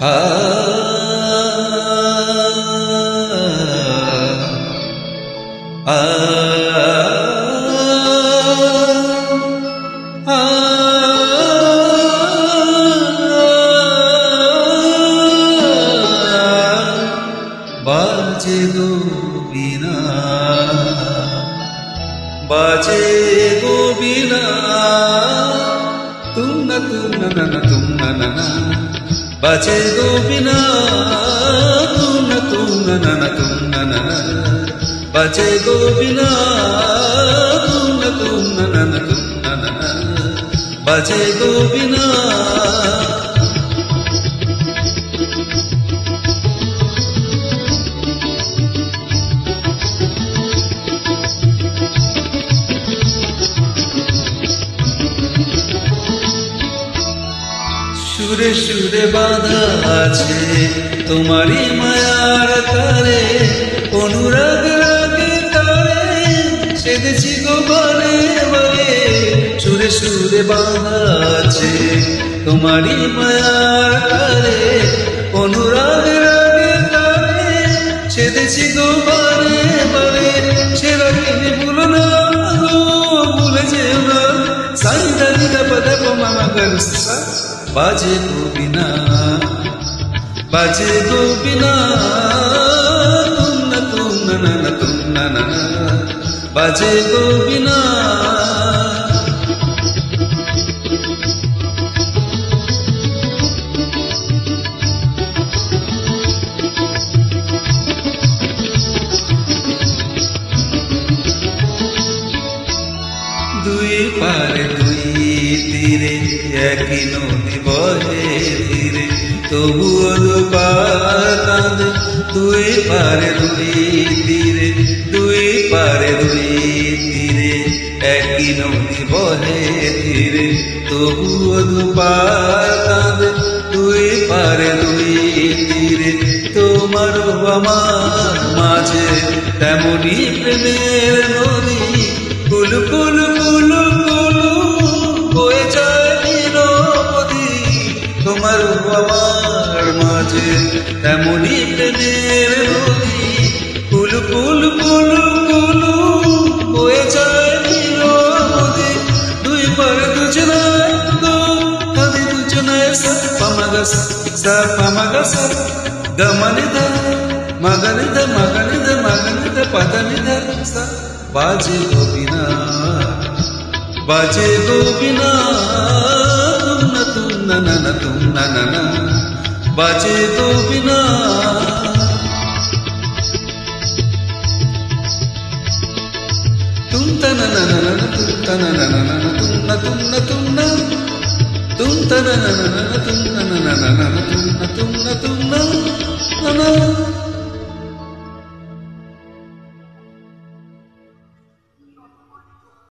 আ আ আ বাজে গো বীণা বাজে গো বীণা তুম না তুম না না বাজে গো বীণা তুম না তুম না বাজে গো বীণা তুম না তুম না বাজে গো বীণা সুরে সুরে বাঁধা আছে তোমারই মায়ার তারে অনুরাগ রাগে তারে সেদেছি গো বারে বারে সুরে সুরে বাঁধা আছে তোমারই মায়ার তারে অনুরাগ রাগে তারে সেদেছি গো বারে বারে সেরা তুমি ভুলো না গো ভুলে যেও না সাইদা দিদা পদা মামা গরসা বাজে গো বীণা বাজে গো বীণা তুম না বাজে গো বীণা দুই পারে দুই তীরে একই নদী বহে ধীরে তবুও দুপার কাঁদে দুই পারে দুই তীরে দুই পারে দুই তীরে একই নদী বহে ধীরে তবুও দুপার কাঁদে দুই পারে দুই তীরে তোমারও আমার মাঝে তেমনি প্রেমের নদী কুলু কুলু কুলু কুলু বয়ে যায় নিরবধি তোমার আমার মাঝে তেমনি প্রেমের নদী কুলু কুলু কুলু কুলু বয়ে যায় নিরবধি দুই পারে দুজনায় গো কাঁদে দুজনায় সা পামাগা সা গমনি দা মগনি দা মগনি দা মগনি দা পদনি দা সা বাজে গো বীণা বাজে গো বীণা তুম না বাজে গো বীণা তুম তা না তুম তা না তুম না তুম তা না তুম